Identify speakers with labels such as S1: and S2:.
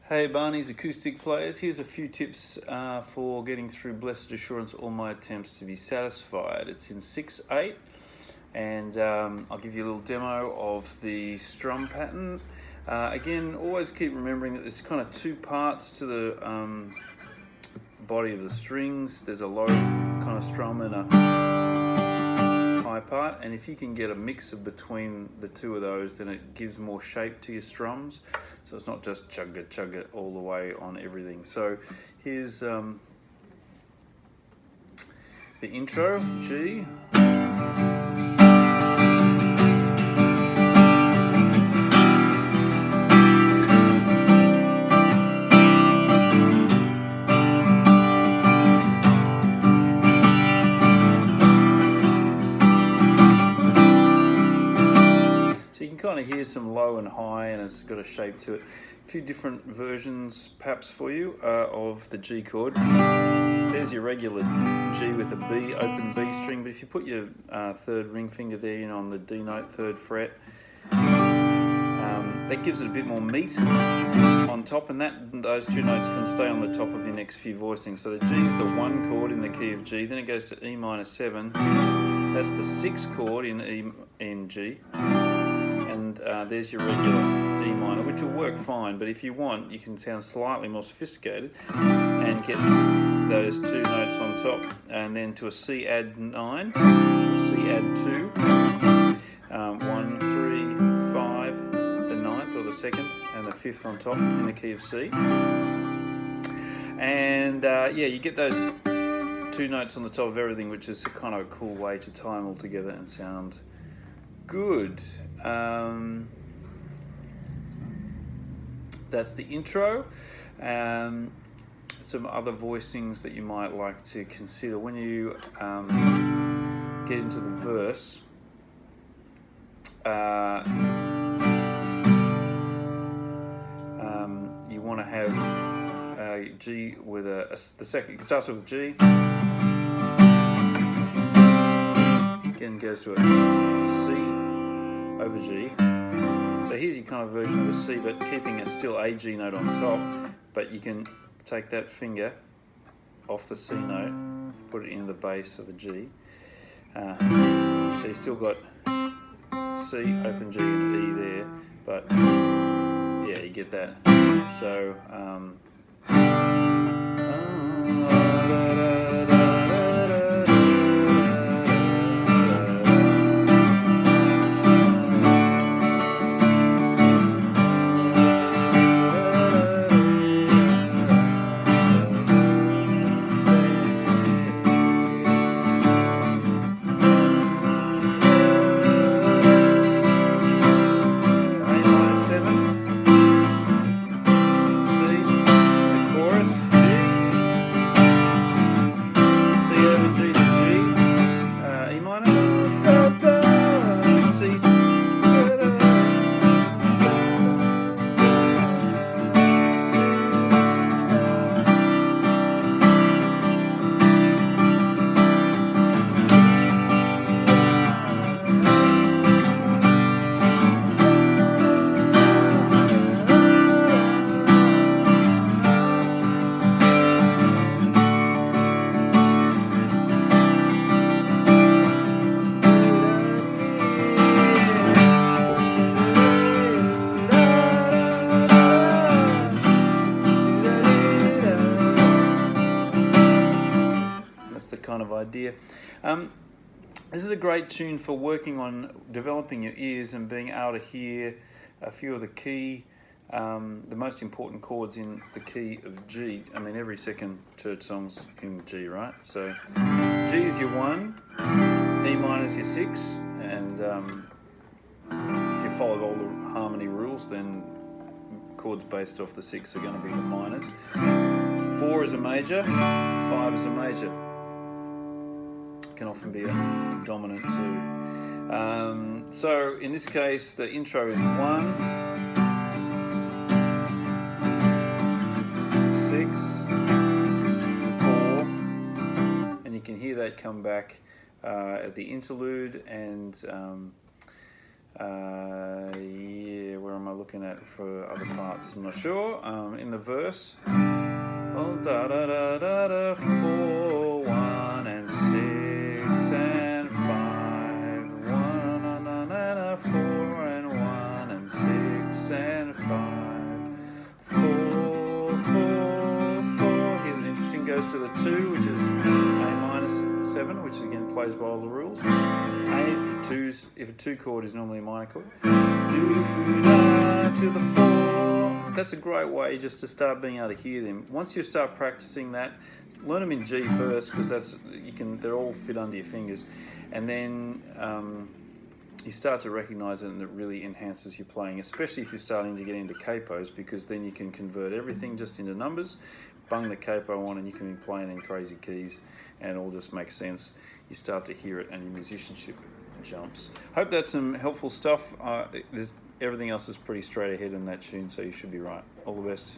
S1: Hey Barney's acoustic players, here's a few tips for getting through Blessed Assurance, all my attempts to be satisfied. It's in 6/8 and I'll give you a little demo of the strum pattern. Again, always keep remembering that there's kind of two parts to the body of the strings. There's a low kind of strum and a high part, and if you can get a mix of between the two of those, then it gives more shape to your strums, so it's not just chug it all the way on everything. So here's the intro, G. Kind of hear some low and high, and it's got a shape to it. A few different versions perhaps for you of the G chord. There's your regular G with a B, open B string, but if you put your third ring finger there on the D note, 3rd fret, that gives it a bit more meat on top, and those two notes can stay on the top of your next few voicings. So the G is the 1 chord in the key of G, then it goes to E minor 7, that's the 6 chord in G, and there's your regular E minor, which will work fine, but if you want, you can sound slightly more sophisticated and get those two notes on top, and then to a C add 9, C add 2, 1, 3, 5, the 9th or the 2nd, and the 5th on top in the key of C. And yeah, you get those two notes on the top of everything, which is kind of a cool way to tie them all together and sound good. That's the intro. Some other voicings that you might like to consider when you get into the verse. You want to have a G with the second. It starts with a G. Again goes to a C over G. So here's your kind of version of a C, but keeping it still a G note on top. But you can take that finger off the C note, put it in the bass of a G. So you still got C, open G, and E there, but yeah, you get that. So kind of idea. This is a great tune for working on developing your ears and being able to hear a few of the key, the most important chords in the key of G. I mean, every second church song's in G, right? So G is your 1, E minor is your 6, and if you follow all the harmony rules, then chords based off the 6 are going to be the minors. 4 is a major, 5 is a major. Can often be a dominant too. So in this case, the intro is 1, 6, 4, can hear that come back at the interlude, and Yeah, where am I looking at for other parts? I'm not sure. In the verse. Oh, da da da da da, 4, 1 and 6 and 5. 1 na na na na, 4 and 1 and 6 and 5. 4, 4, 4. Here's an interesting, goes to the 2, which is A minus 7, which again plays by all the rules. A, 2's, if a 2 chord is normally a minor chord. Do, da, to the 4. That's a great way just to start being able to hear them. Once you start practicing that, learn them in G first, because they're all fit under your fingers, and then you start to recognise it, and it really enhances your playing, especially if you're starting to get into capos, because then you can convert everything just into numbers, bung the capo on, and you can be playing in crazy keys, and it all just makes sense. You start to hear it, and your musicianship jumps. Hope that's some helpful stuff. Everything else is pretty straight ahead in that tune, so you should be right. All the best.